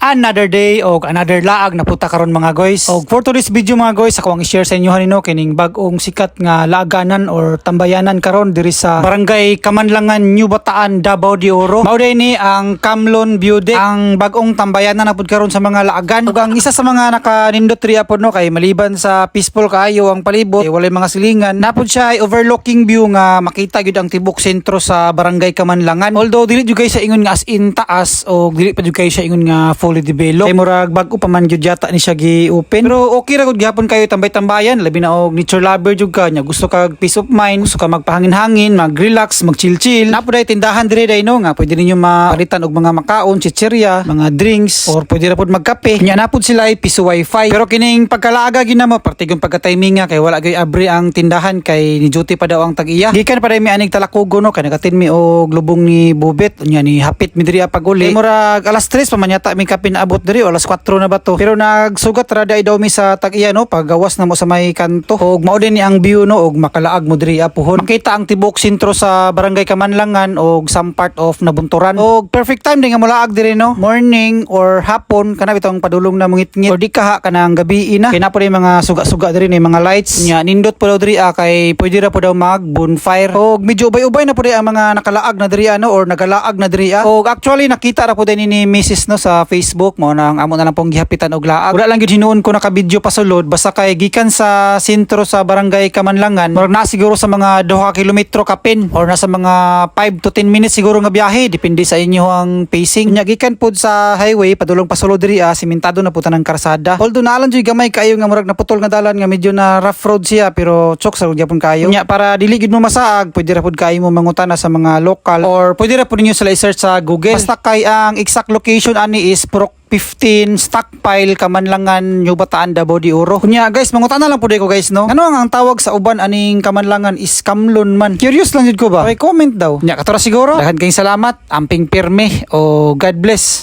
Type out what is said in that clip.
Another day o another laag na puta karon mga guys. Og for today's video mga guys, ako ang i-share sa inyo hanino kining bag-ong sikat nga laaganan or tambayanan karon diri sa Barangay Kamanlangan, New Bataan, Davao de Oro. Mao ni ang Kamlon View Deck, ang bag-ong tambayanan na pud karon sa mga laagan. Ug ang isa sa mga nakanindot riya pod no kay maliban sa peaceful kaayo ang palibot, walay mga silingan, napod siya ay overlooking view nga makita gyud ang tibok sentro sa Barangay Kamanlangan. Although dili jud kay sa ingon nga as in taas o dili pa jud kay siya ingon nga fully developed. Kay murag bag-o pa man jud yata ni siya gi-open. Pero okay ra gud gyapon kayo tambay-tambayan, labi na og nature lover jud ka nya, gusto kag peace of mind, gusto ka magpahangin-hangin, mag-relax, mag-chill-chill. Napod ay tindahan diri day no nga pwede ninyo mapalitan og mga makaon, chichirya, mga drinks, or pwede ra pod magkape. Nya napod sila ay piso wifi. Pero kining pagkalaaga gyud namo partigong pagka-timing nga kay wala gyud abri ang tindahan kay ni duty pa daw ang tag-iya. Gikan pa day mi aning talakugo no kay nagatin mi og lubong ni Bubet nya ni hapit mi diri pag-uli. Murag alas 3 pa man yata mi kape naabot diri o alas 4 na ba to. Pero nagsugat ra day daw mi sa tag-iya no paggawas na mo sa may kanto. Og mao din ni ang view no og makalaag mo diri puhon. Makita ang tibok sentro sa Barangay Kamanlangan og some part of Nabunturan. Og perfect time din nga molaag diri no. Morning or hapon kana bitong padulong na mungit-ngit or di kaha kanang gabi na. Kay napo mga suga-suga diri ni mga lights nya nindot po daw diri kay pwede ra po daw mag bonfire. Og medyo ubay-ubay na po ang mga nakalaag na diri or nagalaag na diri. Og actually nakita ra po din ni Mrs. no sa Facebook mo nang amo na lang pong gihapitan og laag. Wala lang gyud hinuon ko naka video pa sulod basta kay gikan sa sentro sa Barangay Kamanlangan murag na siguro sa mga 2 kilometro kapin or nasa mga 5 to 10 minutes siguro nga biyahe depende sa inyo ang pacing. Nya gikan pud sa highway padulong pa sulod diri simentado na puta ng karsada. Although naalan jud gamay kayo nga murag naputol nga dalan nga medyo na rough road siya pero chok sa gyapon kayo. Nya para dili gid mo masaag pwede ra pud kayo mo mangutana sa mga local or pwede ra pud ninyo sila i-search sa Google. Basta kay ang exact location ani is Purok 15 Stockpile Kamanlangan, New Bataan, Davao de Oro. Kunya guys, mangutana lang pud ko guys no. Ano ang tawag sa uban aning Kamanlangan is Kamlon man. Curious lang jud ko ba? May comment daw. Nya katora siguro. Daghan kayong salamat. Amping pirme o God bless.